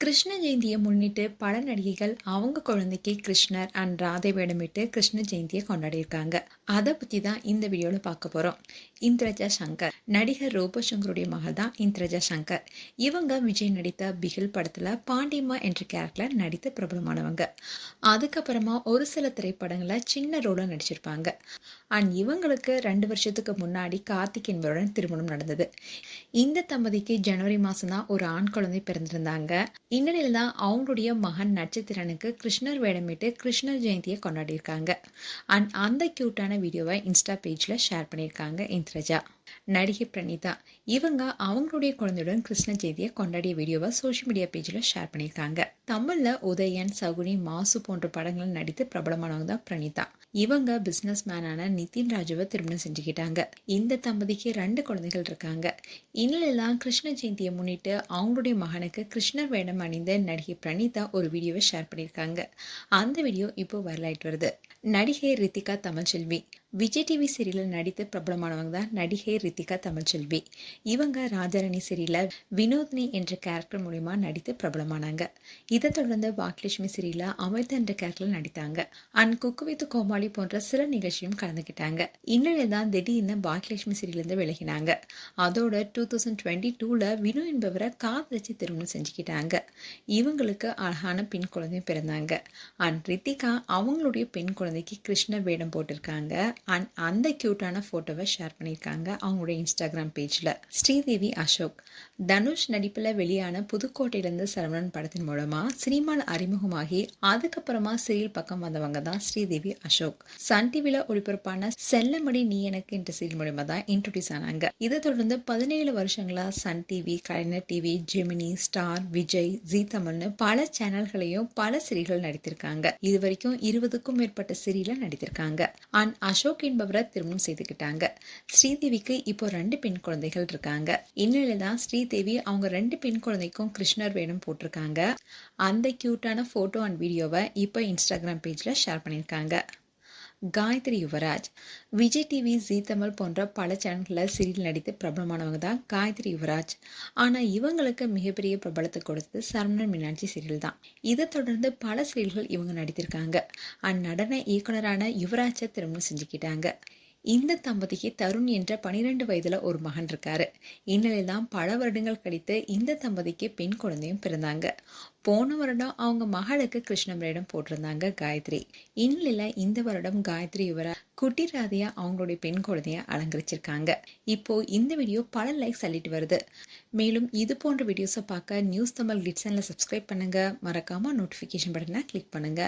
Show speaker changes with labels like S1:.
S1: கிருஷ்ண ஜெயந்தியை முன்னிட்டு பல நடிகைகள் அவங்க குழந்தைக்கு கிருஷ்ணர் அண்ட் ராதை வேடமிட்டு கிருஷ்ண ஜெயந்தியை கொண்டாடியிருக்காங்க. அதை பற்றி தான் இந்த வீடியோவில் பார்க்க போகிறோம். இந்திரஜா சங்கர் நடிகர் ரோபோ சங்கருடைய மகள் தான் இந்திரஜா சங்கர். இவங்க விஜய் நடித்த பிகில் படத்தில் பாண்டியம்மா என்ற கேரக்டரில் நடித்து பிரபலமானவங்க. அதுக்கப்புறமா ஒரு சில திரைப்படங்களில் சின்ன ரோலாக நடிச்சிருப்பாங்க. அண்ட் இவங்களுக்கு 2 வருஷத்துக்கு முன்னாடி கார்த்திக் என்பவருடன் திருமணம் நடந்தது. இந்த தம்பதிக்கு ஜனவரி மாதம் தான் ஒரு ஆண் குழந்தை பிறந்திருந்தாங்க. இந்நிலையில் தான் அவங்களுடைய மகன் நட்சத்திரனுக்கு கிருஷ்ணர் வேடமிட்டு கிருஷ்ணர் ஜெயந்தியை கொண்டாடியிருக்காங்க. அண்ட் அந்த கியூட்டான வீடியோவை இன்ஸ்டா பேஜில் ஷேர் பண்ணியிருக்காங்க இந்திரஜா. நடிகை பிரணீதா இவங்க அவங்களுடைய குழந்தையுடன் கிருஷ்ண ஜெயந்தியை கொண்டாடிய வீடியோவை சோஷியல் மீடியா பேஜில் ஷேர் பண்ணியிருக்காங்க. தமிழில் உதயன், சகுனி, மாசு போன்ற படங்கள் நடித்து பிரபலமானவங்க தான் பிரணீதா. இவங்க பிசினஸ் மேனான நிதின் ராஜுவை திருமணம் செஞ்சுக்கிட்டாங்க. இந்த தம்பதிக்கு 2 குழந்தைகள் இருக்காங்க. இந்நிலையிலாம் கிருஷ்ண ஜெயந்தியை முன்னிட்டு அவங்களுடைய மகனுக்கு கிருஷ்ணர் வேடம் அணிந்த நடிகை பிரணீதா ஒரு வீடியோவை ஷேர் பண்ணியிருக்காங்க. அந்த வீடியோ இப்போ வைரலாயிட்டு வருது. நடிகை ரித்திகா தமிழ்செல்வி விஜய் டிவி சீரியலில் நடித்து பிரபலமானவங்க தான் நடிகை ரித்திகா தமிழ்செல்வி. இவங்க ராஜாராணி சீரியலில் வினோத்னி என்ற கேரக்டர் மூலிமா நடித்து பிரபலமானாங்க. இதை தொடர்ந்து பாக்கியலட்சுமி சீரியலில் அமிர்தா என்ற கேரக்டரில் நடித்தாங்க. அண்ட் குக்கு வித் கோமாளி போன்ற சில நிகழ்ச்சியும் கலந்துக்கிட்டாங்க. இந்நிலையில் தான் திடீர்னு பாக்கியலட்சுமி சீரியலிருந்து விலகினாங்க. அதோட 2022 வினு என்பவரை காதலிச்சு திருமணம் செஞ்சுக்கிட்டாங்க. இவங்களுக்கு அழகான பெண் குழந்தையும் பிறந்தாங்க. அண்ட் ரித்திகா அவங்களுடைய பெண் குழந்தைக்கு கிருஷ்ணர் வேடம் போட்டிருக்காங்க. அண்ட் அந்த கியூட்டான போட்டோவை ஷேர் பண்ணியிருக்காங்க அவங்களுடைய இன்ஸ்டாகிராம் பேஜில். ஸ்ரீதேவி அசோக் தனுஷ் நடிப்பில் வெளியான புதுக்கோட்டையிலிருந்து சரவணன் படத்தின் மூலமா சினிமாவில் அறிமுகமாகி அதுக்கப்புறமா சீரியல் பக்கம் வந்தவங்க தான் ஸ்ரீதேவி அசோக். சன் டிவியில் ஒளிபரப்பான செல்லமடி நீ எனக்கு என்ற சீரியல் மூலமா தான் இன்ட்ரோடியூஸ் ஆனாங்க. இதை தொடர்ந்து 17 வருஷங்களா Sun TV, Kalaignar TV, Gemini, Star, Vijay, Zee தமிழ்னு பல சேனல்களையும் பல சீரியல்கள் நடித்திருக்காங்க. இது வரைக்கும் 20க்கும் மேற்பட்ட சீரியல்ல நடித்திருக்காங்க. அண்ட் அசோக் என்பவரை திருமணம் செய்துக்கிட்டாங்க. ஸ்ரீதேவிக்கு இப்போ 2 பெண் குழந்தைகள் இருக்காங்க. இந்நிலையில தான் ஸ்ரீதேவி அவங்க 2 பெண் குழந்தைக்கும் கிருஷ்ணர் வேடம் போட்டிருக்காங்க. அந்த கியூட்டான போட்டோ அண்ட் வீடியோவை இப்போ இன்ஸ்டாகிராம் பேஜ்ல ஷேர் பண்ணியிருக்காங்க. காயத்ரி யுவராஜ் விஜய் டிவி, ஜி தமிழ் போன்ற பல சேனல்களில் சீரியல் நடித்து பிரபலமானவங்க தான் காயத்ரி யுவராஜ். ஆனால் இவங்களுக்கு மிகப்பெரிய பிரபலத்தை கொடுத்தது சரவணன் மீனாட்சி சீரியல் தான். இதை தொடர்ந்து பல சீரியல்கள் இவங்க நடித்திருக்காங்க. நடன இயக்குனரான யுவராஜை திருமணம் செஞ்சுக்கிட்டாங்க. இந்த தம்பதிக்கு தருண் என்ற 12 வயதுல ஒரு மகன் இருக்காரு. இந்நிலையில் தான் பல வருடங்கள் கழித்து இந்த தம்பதிக்கு பெண் குழந்தையும் பிறந்தாங்க. போன வருடம் அவங்க மகளுக்கு கிருஷ்ண வேடம் போட்டிருந்தாங்க காயத்ரி. இந்நிலையில இந்த வருடம் காயத்ரி யுவராஜ் குட்டி ராதையா அவங்களுடைய பெண் குழந்தைய அலங்கரிச்சிருக்காங்க. இப்போ இந்த வீடியோ பல லைக்ஸ் அள்ளிட்டு வருது. மேலும் இது போன்ற வீடியோஸை பார்க்க நியூஸ் தமிழ் கிளிட்ஸ் சேனலை சப்ஸ்கிரைப் பண்ணுங்க. மறக்காம நோட்டிஃபிகேஷன் பட்டனை கிளிக் பண்ணுங்க.